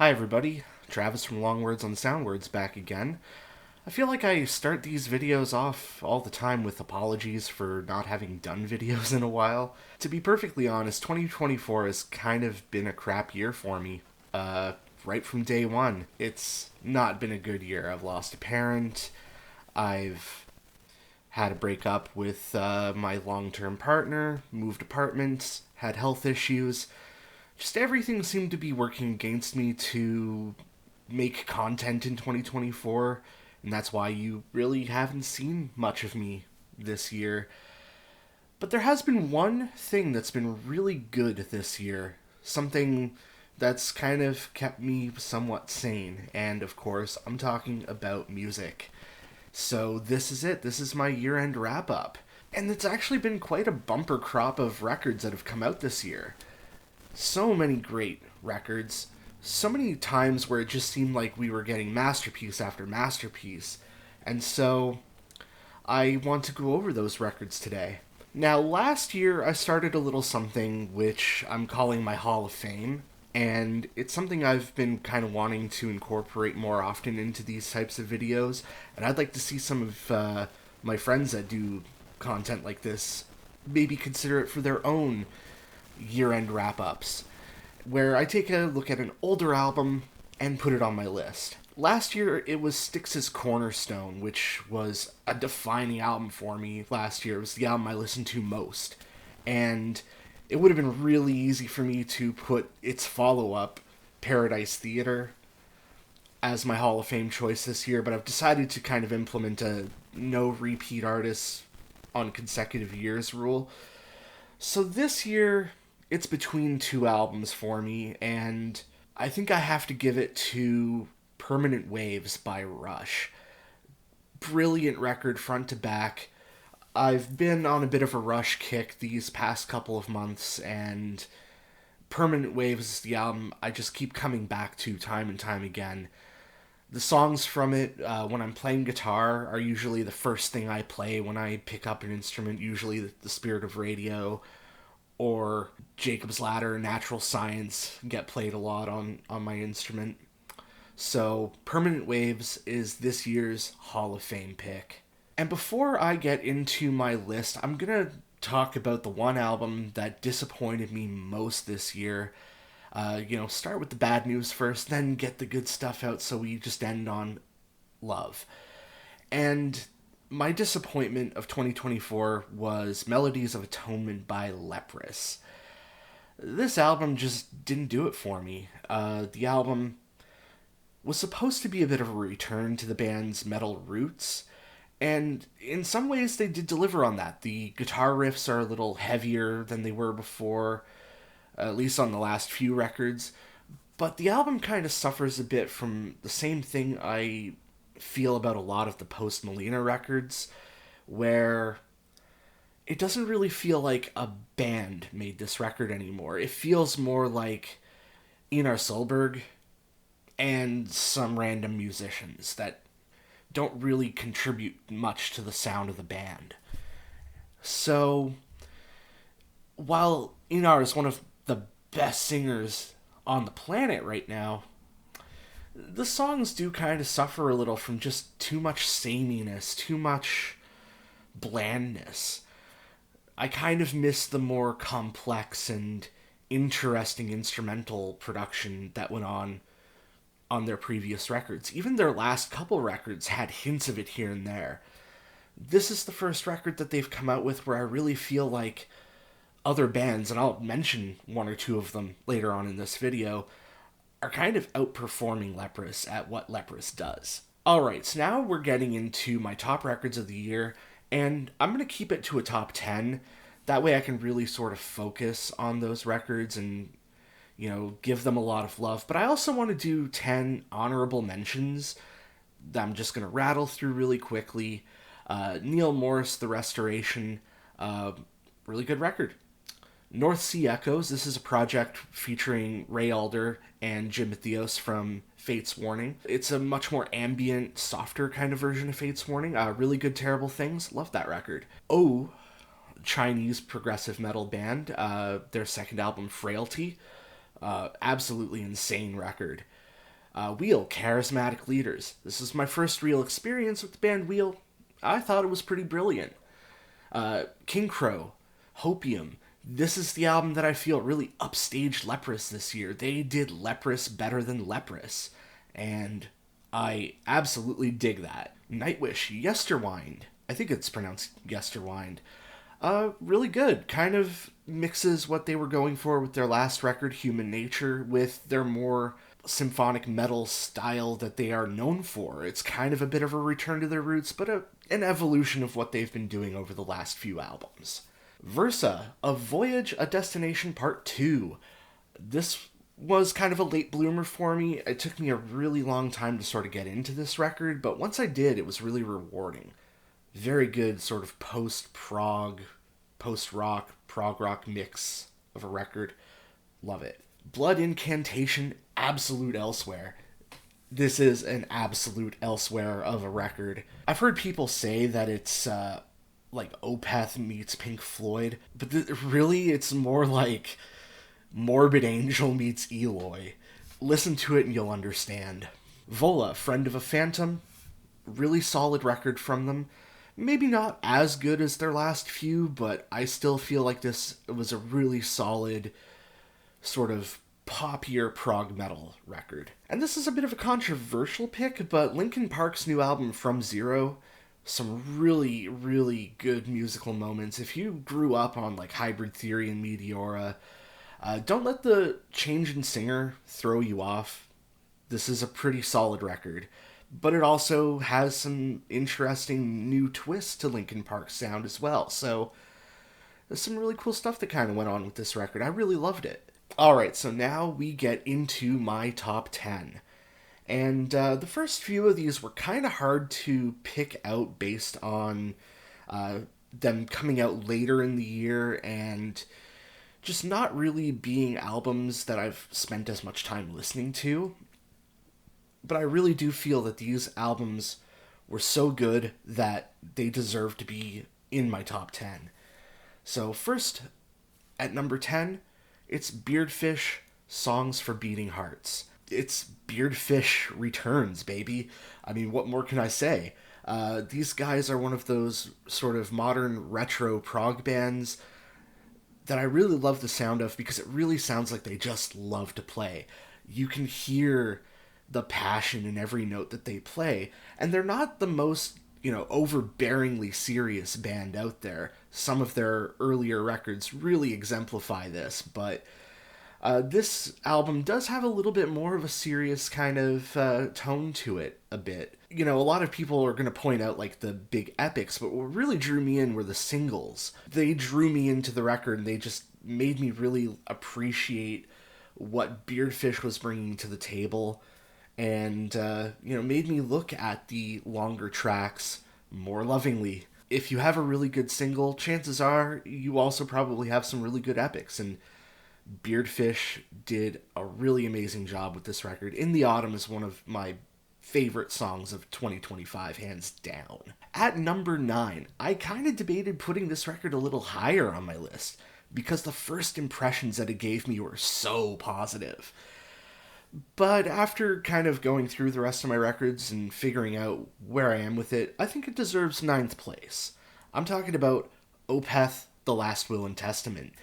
Hi everybody, Travis from Long Words on Sound Words back again. I feel like I start these videos off all the time with apologies for not having done videos in a while. To be perfectly honest, 2024 has kind of been a crap year for me. Right from day one. It's not been a good year. I've lost a parent, I've had a breakup with my long-term partner, moved apartments, had health issues. Just everything seemed to be working against me to make content in 2024, and that's why you really haven't seen much of me this year. But there has been one thing that's been really good this year, something that's kind of kept me somewhat sane, and of course, I'm talking about music. So this is it. This is my year-end wrap-up. And it's actually been quite a bumper crop of records that have come out this year. So many great records. So many times where it just seemed like we were getting masterpiece after masterpiece. And so I want to go over those records today. Now, last year I started a little something which I'm calling my Hall of Fame. And it's something I've been kind of wanting to incorporate more often into these types of videos. And I'd like to see some of my friends that do content like this maybe consider it for their own year-end wrap-ups, where I take a look at an older album and put it on my list. Last year, it was Styx's Cornerstone, which was a defining album for me last year. It was the album I listened to most. And it would have been really easy for me to put its follow-up, Paradise Theater, as my Hall of Fame choice this year, but I've decided to kind of implement a no repeat artists on consecutive years rule. So this year, it's between two albums for me, and I think I have to give it to Permanent Waves by Rush. Brilliant record front to back. I've been on a bit of a Rush kick these past couple of months, and Permanent Waves is the album I just keep coming back to time and time again. The songs from it, when I'm playing guitar, are usually the first thing I play when I pick up an instrument, usually The Spirit of Radio, or Jacob's Ladder, Natural Science get played a lot on my instrument. So Permanent Waves is this year's Hall of Fame pick. And before I get into my list, I'm going to talk about the one album that disappointed me most this year. Start with the bad news first, then get the good stuff out so we just end on love. And my disappointment of 2024 was Melodies of Atonement by Leprous. This album just didn't do it for me. The album was supposed to be a bit of a return to the band's metal roots, and in some ways they did deliver on that. The guitar riffs are a little heavier than they were before, at least on the last few records, but the album kind of suffers a bit from the same thing I feel about a lot of the Post Malina records, where it doesn't really feel like a band made this record anymore. It feels more like Einar Solberg and some random musicians that don't really contribute much to the sound of the band. So, while Einar is one of the best singers on the planet right now, the songs do kind of suffer a little from just too much sameness, too much blandness. I kind of miss the more complex and interesting instrumental production that went on their previous records. Even their last couple records had hints of it here and there. This is the first record that they've come out with where I really feel like other bands, and I'll mention one or two of them later on in this video, are kind of outperforming Leprous at what Leprous does. Alright, so now we're getting into my top records of the year, and I'm going to keep it to a top 10. That way I can really sort of focus on those records and give them a lot of love. But I also want to do 10 honorable mentions that I'm just going to rattle through really quickly. Neil Morris, The Restoration, really good record. North Sea Echoes, this is a project featuring Ray Alder and Jim Mathios from Fate's Warning. It's a much more ambient, softer kind of version of Fate's Warning. Really good Terrible Things, love that record. Oh, Chinese progressive metal band, their second album, Frailty. Absolutely insane record. Wheel, Charismatic Leaders. This is my first real experience with the band Wheel. I thought it was pretty brilliant. King Crow, Hopium. This is the album that I feel really upstaged Leprous this year. They did Leprous better than Leprous, and I absolutely dig that. Nightwish, Yesterwind. I think it's pronounced Yesterwind. Really good. Kind of mixes what they were going for with their last record, Human Nature, with their more symphonic metal style that they are known for. It's kind of a bit of a return to their roots, but an evolution of what they've been doing over the last few albums. Versa, A Voyage, A Destination Part 2. This was kind of a late bloomer for me. It took me a really long time to sort of get into this record, but once I did, it was really rewarding. Very good sort of post-prog, post-rock, prog rock mix of a record. Love it. Blood Incantation, Absolute Elsewhere. This is an absolute elsewhere of a record. I've heard people say that it's like Opeth meets Pink Floyd, but really it's more like Morbid Angel meets Eloy. Listen to it and you'll understand. Vola, Friend of a Phantom. Really solid record from them. Maybe not as good as their last few, but I still feel like this was a really solid sort of poppier prog metal record. And this is a bit of a controversial pick, but Linkin Park's new album From Zero, some really, really good musical moments. If you grew up on like Hybrid Theory and Meteora, don't let the change in singer throw you off. This is a pretty solid record, but it also has some interesting new twists to Linkin Park's sound as well. So there's some really cool stuff that kind of went on with this record. I really loved it. Alright, so now we get into my top 10. And the first few of these were kind of hard to pick out based on them coming out later in the year and just not really being albums that I've spent as much time listening to. But I really do feel that these albums were so good that they deserve to be in my top 10. So first, at number 10, it's Beardfish, Songs for Beating Hearts. It's Beardfish returns, baby. I mean, what more can I say? These guys are one of those sort of modern retro prog bands that I really love the sound of because it really sounds like they just love to play. You can hear the passion in every note that they play, and they're not the most, overbearingly serious band out there. Some of their earlier records really exemplify this, but this album does have a little bit more of a serious kind of tone to it a bit. A lot of people are going to point out like the big epics, but what really drew me in were the singles. They drew me into the record, and they just made me really appreciate what Beardfish was bringing to the table, and made me look at the longer tracks more lovingly. If you have a really good single, chances are you also probably have some really good epics, and Beardfish did a really amazing job with this record. In the Autumn is one of my favorite songs of 2025, hands down. At number 9, I kind of debated putting this record a little higher on my list, because the first impressions that it gave me were so positive. But after kind of going through the rest of my records and figuring out where I am with it, I think it deserves 9th place. I'm talking about Opeth, The Last Will and Testament.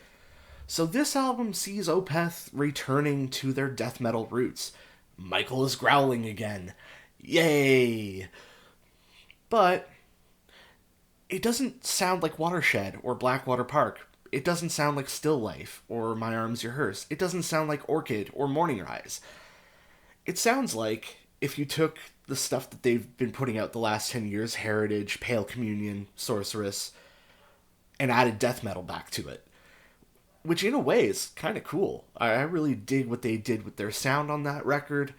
So this album sees Opeth returning to their death metal roots. Michael is growling again. Yay! But it doesn't sound like Watershed or Blackwater Park. It doesn't sound like Still Life or My Arms Your Hearse. It doesn't sound like Orchid or Morning Rise. It sounds like if you took the stuff that they've been putting out the last 10 years, Heritage, Pale Communion, Sorceress, and added death metal back to it. Which in a way is kind of cool. I really dig what they did with their sound on that record.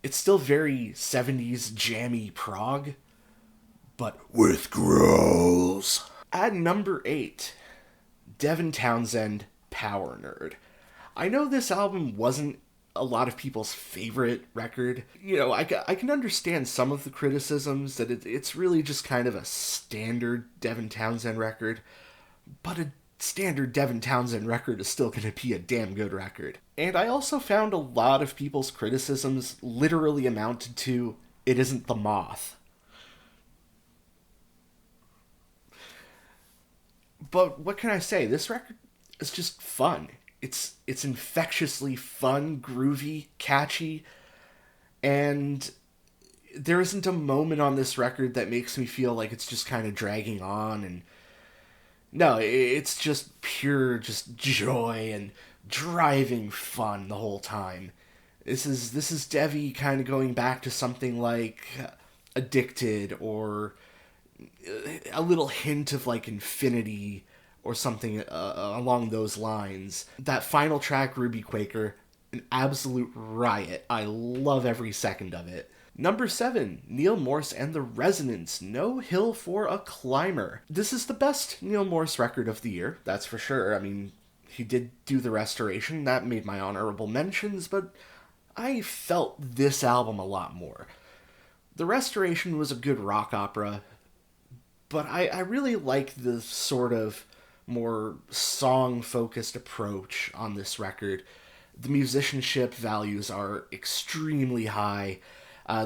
It's still very 70s jammy prog, but with growls. At number 8, Devin Townsend, Power Nerd. I know this album wasn't a lot of people's favorite record. I can understand some of the criticisms that it's really just kind of a standard Devin Townsend record, but a standard Devin Townsend record is still going to be a damn good record. And I also found a lot of people's criticisms literally amounted to, it isn't the moth. But what can I say? This record is just fun. It's infectiously fun, groovy, catchy, and there isn't a moment on this record that makes me feel like it's just kind of dragging on. And no, it's just pure just joy and driving fun the whole time. This is Devi kind of going back to something like Addicted, or a little hint of like Infinity or something along those lines. That final track, Ruby Quaker, an absolute riot. I love every second of it. Number 7, Neil Morse and the Resonance, No Hill for a Climber. This is the best Neil Morse record of the year, that's for sure. I mean, he did do the restoration, that made my honorable mentions, but I felt this album a lot more. The restoration was a good rock opera, but I really like the sort of more song-focused approach on this record. The musicianship values are extremely high.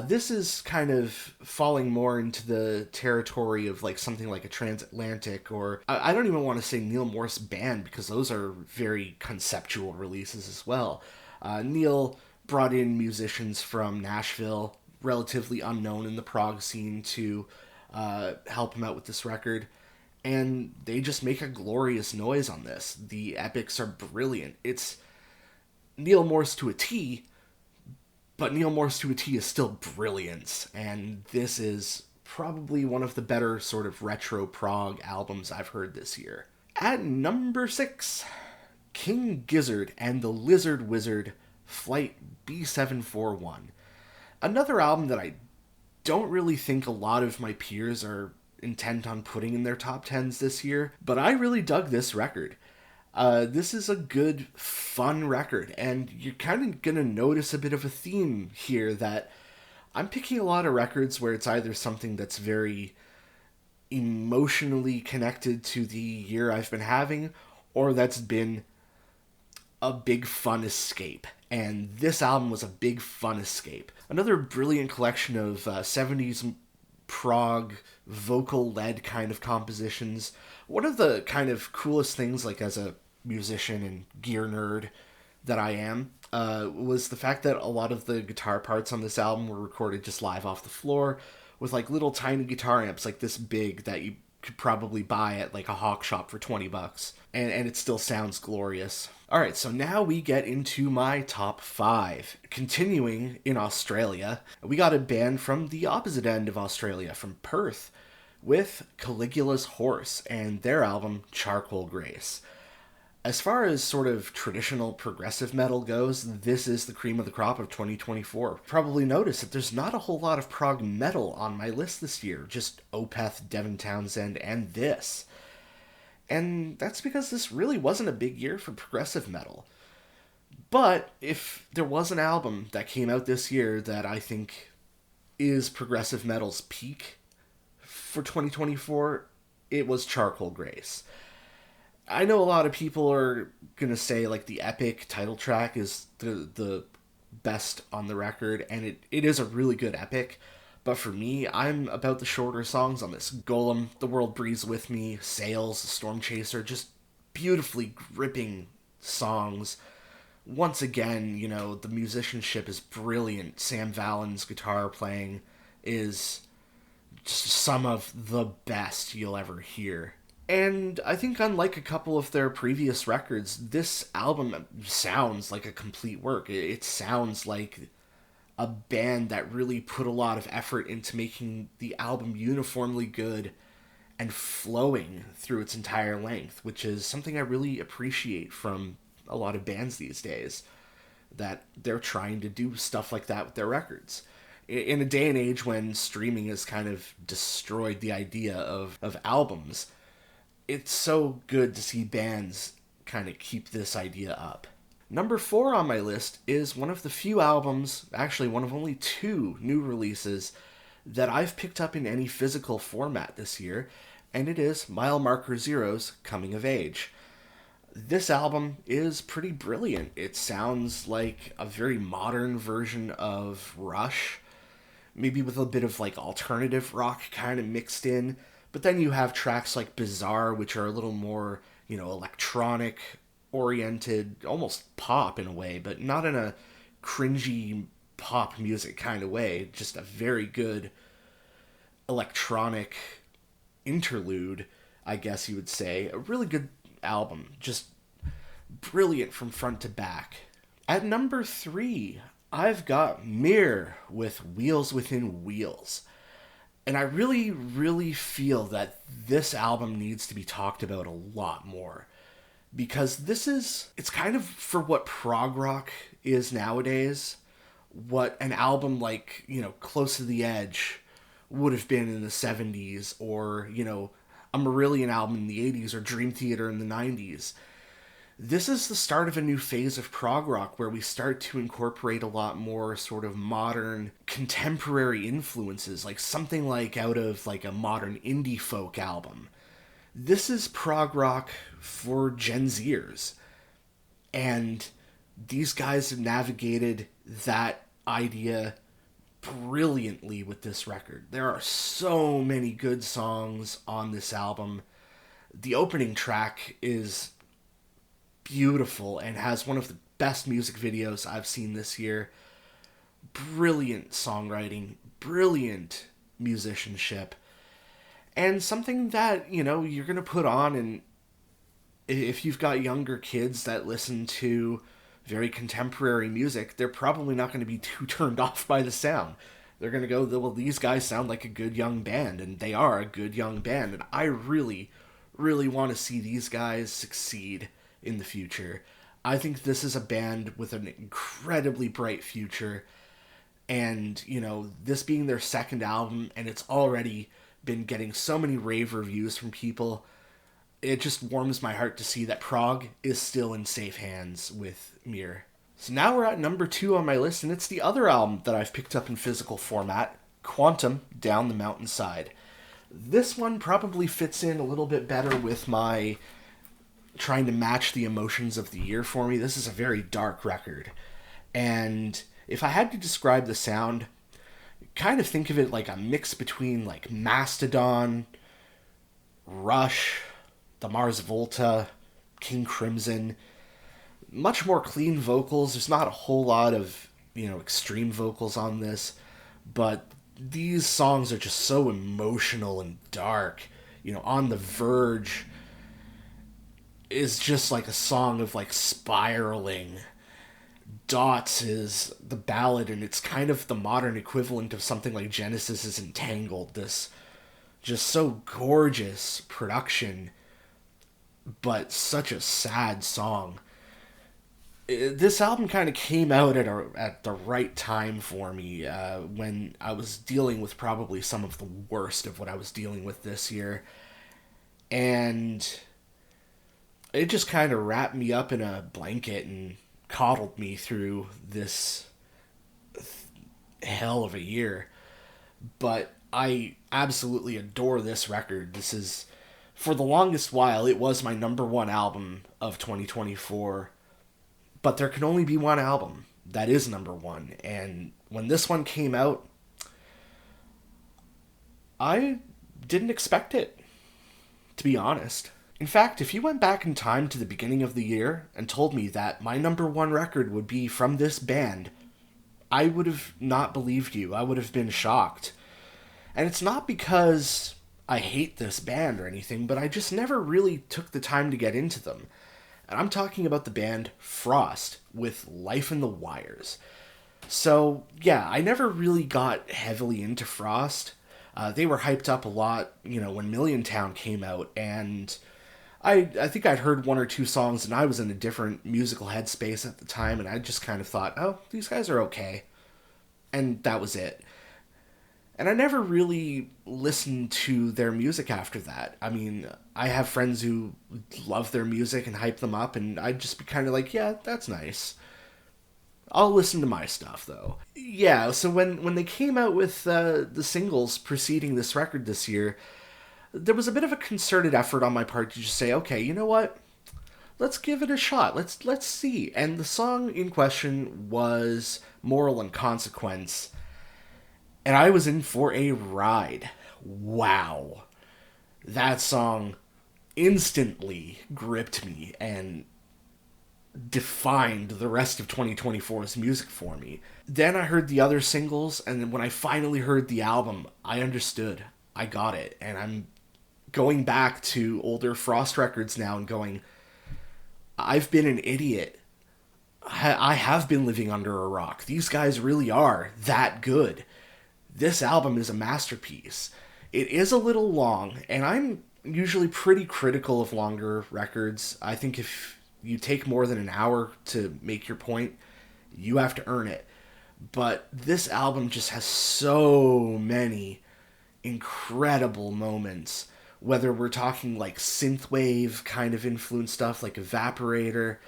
This is kind of falling more into the territory of like something like a Transatlantic, or I don't even want to say Neil Morse Band, because those are very conceptual releases as well. Neil brought in musicians from Nashville, relatively unknown in the prog scene, to help him out with this record, and they just make a glorious noise on this. The epics are brilliant. It's Neil Morse to a T, but Neil Morse to a T is still brilliance, and this is probably one of the better sort of retro prog albums I've heard this year. At number 6, King Gizzard and the Lizard Wizard, Flight B741. Another album that I don't really think a lot of my peers are intent on putting in their top 10s this year, but I really dug this record. This is a good, fun record, and you're kind of going to notice a bit of a theme here, that I'm picking a lot of records where it's either something that's very emotionally connected to the year I've been having, or that's been a big fun escape. And this album was a big fun escape. Another brilliant collection of 70s prog, vocal-led kind of compositions. One of the kind of coolest things, like as a musician and gear nerd that I am, was the fact that a lot of the guitar parts on this album were recorded just live off the floor, with like little tiny guitar amps like this big that you could probably buy at like a hawk shop for $20, and it still sounds glorious. Alright, so now we get into my top 5. Continuing in Australia, we got a band from the opposite end of Australia, from Perth, with Caligula's Horse and their album Charcoal Grace. As far as sort of traditional progressive metal goes, this is the cream of the crop of 2024. Probably noticed that there's not a whole lot of prog metal on my list this year, just Opeth, Devin Townsend, and this. And that's because this really wasn't a big year for progressive metal. But if there was an album that came out this year that I think is progressive metal's peak for 2024, it was Charcoal Grace. I know a lot of people are going to say like the epic title track is the best on the record, and it is a really good epic. But for me, I'm about the shorter songs on this. Golem, The World Breathes With Me, Sails, Storm Chaser, just beautifully gripping songs. Once again, you know, the musicianship is brilliant. Sam Vallin's guitar playing is just some of the best you'll ever hear. And I think unlike a couple of their previous records, this album sounds like a complete work. It sounds like a band that really put a lot of effort into making the album uniformly good and flowing through its entire length, which is something I really appreciate from a lot of bands these days, that they're trying to do stuff like that with their records. In a day and age when streaming has kind of destroyed the idea of albums, it's so good to see bands kind of keep this idea up. Number 4 on my list is one of the few albums, actually one of only 2 new releases, that I've picked up in any physical format this year, and it is Mile Marker Zero's Coming of Age. This album is pretty brilliant. It sounds like a very modern version of Rush, maybe with a bit of like alternative rock kind of mixed in. But then you have tracks like Bizarre, which are a little more, electronic oriented, almost pop in a way, but not in a cringy pop music kind of way. Just a very good electronic interlude, I guess you would say. A really good album. Just brilliant from front to back. At number 3, I've got Mir with Wheels Within Wheels. And I really, really feel that this album needs to be talked about a lot more. Because it's kind of for what prog rock is nowadays, what an album like, Close to the Edge would have been in the 70s, or, a Marillion album in the 80s, or Dream Theater in the 90s. This is the start of a new phase of prog rock where we start to incorporate a lot more sort of modern contemporary influences, like something like out of like a modern indie folk album. This is prog rock for Gen Zers. And these guys have navigated that idea brilliantly with this record. There are so many good songs on this album. The opening track is beautiful and has one of the best music videos I've seen this year. Brilliant songwriting, brilliant musicianship, and something that, you're going to put on, and if you've got younger kids that listen to very contemporary music, they're probably not going to be too turned off by the sound. They're going to go, well, these guys sound like a good young band, and they are a good young band, and I really, really want to see these guys succeed in the future. I think this is a band with an incredibly bright future, and, this being their second album, and it's already been getting so many rave reviews from people, it just warms my heart to see that prog is still in safe hands with Mir. So now we're at number 2 on my list, and it's the other album that I've picked up in physical format, Quantum, Down the Mountainside. This one probably fits in a little bit better with my trying to match the emotions of the year for me. This is a very dark record. And if I had to describe the sound, kind of think of it like a mix between like Mastodon, Rush, the Mars Volta, King Crimson. Much more clean vocals. There's not a whole lot of, extreme vocals on this, but these songs are just so emotional and dark. On the Verge is just like a song of like spiraling. Dots is the ballad, and it's kind of the modern equivalent of something like Genesis' Entangled. This just so gorgeous production, but such a sad song. This album kind of came out at the right time for me, when I was dealing with probably some of the worst of what I was dealing with this year. And it just kind of wrapped me up in a blanket and coddled me through this hell of a year. But I absolutely adore this record. This is, for the longest while, it was my number 1 album of 2024. But there can only be one album that is number 1. And when this one came out, I didn't expect it, to be honest. In fact, if you went back in time to the beginning of the year and told me that my number 1 record would be from this band, I would have not believed you. I would have been shocked. And it's not because I hate this band or anything, but I just never really took the time to get into them. And I'm talking about the band Frost with Life in the Wires. So, yeah, I never really got heavily into Frost. They were hyped up a lot, when Million Town came out, and I think I'd heard 1 or 2 songs, and I was in a different musical headspace at the time, and I just kind of thought, oh, these guys are okay. And that was it. And I never really listened to their music after that. I mean, I have friends who love their music and hype them up, and I'd just be kind of like, yeah, that's nice. I'll listen to my stuff, though. Yeah, so when they came out with the singles preceding this record this year, there was a bit of a concerted effort on my part to just say, okay, you know what? let's give it a shot. Let's see. And the song in question was Moral and Consequence, and I was in for a ride. Wow. That song instantly gripped me and defined the rest of 2024's music for me. Then I heard the other singles, and then when I finally heard the album, I understood. I got it. And I'm going back to older Frost records now and going, I've been an idiot. I have been living under a rock. These guys really are that good. This album is a masterpiece. It is a little long, and I'm usually pretty critical of longer records. I think if you take more than an hour to make your point, you have to earn it. But this album just has so many incredible moments, whether we're talking like synthwave kind of influenced stuff like Evaporator,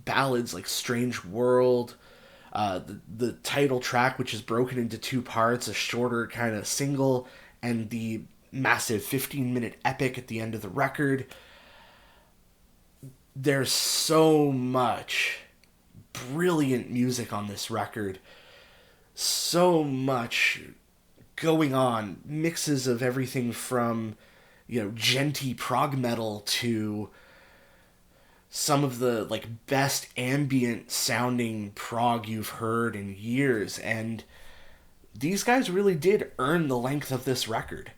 ballads like Strange World, the title track, which is broken into two parts, a shorter kind of single, and the massive 15-minute epic at the end of the record. There's so much brilliant music on this record. So much going on. Mixes of everything from, genty prog metal to some of the best ambient sounding prog you've heard in years. And these guys really did earn the length of this record.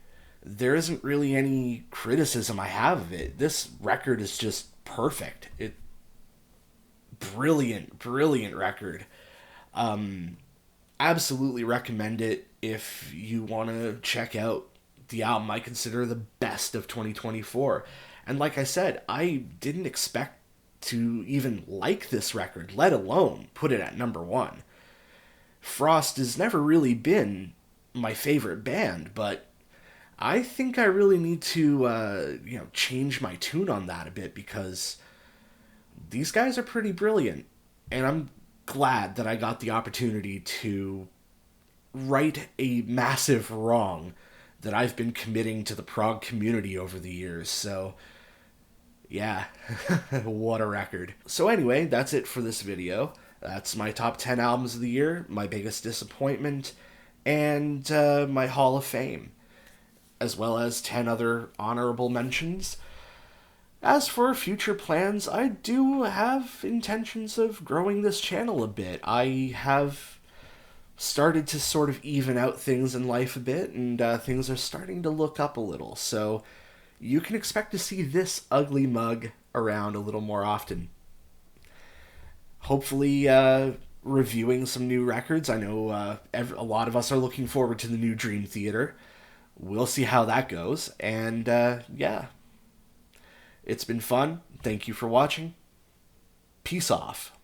There isn't really any criticism I have of it. This record is just perfect. Brilliant record. Absolutely recommend it if you want to check out the album I consider the best of 2024. And like I said, I didn't expect to even like this record, let alone put it at number one. Frost has never really been my favorite band, but I think I really need to, change my tune on that a bit, because these guys are pretty brilliant, and I'm glad that I got the opportunity to right a massive wrong that I've been committing to the prog community over the years. So, yeah, what a record. So anyway, that's it for this video. That's my top 10 albums of the year, my biggest disappointment, and my Hall of Fame, as well as 10 other honorable mentions. As for future plans, I do have intentions of growing this channel a bit. I have started to sort of even out things in life a bit, and things are starting to look up a little. So you can expect to see this ugly mug around a little more often. Hopefully reviewing some new records. I know a lot of us are looking forward to the new Dream Theater. We'll see how that goes. And yeah, it's been fun. Thank you for watching. Peace off.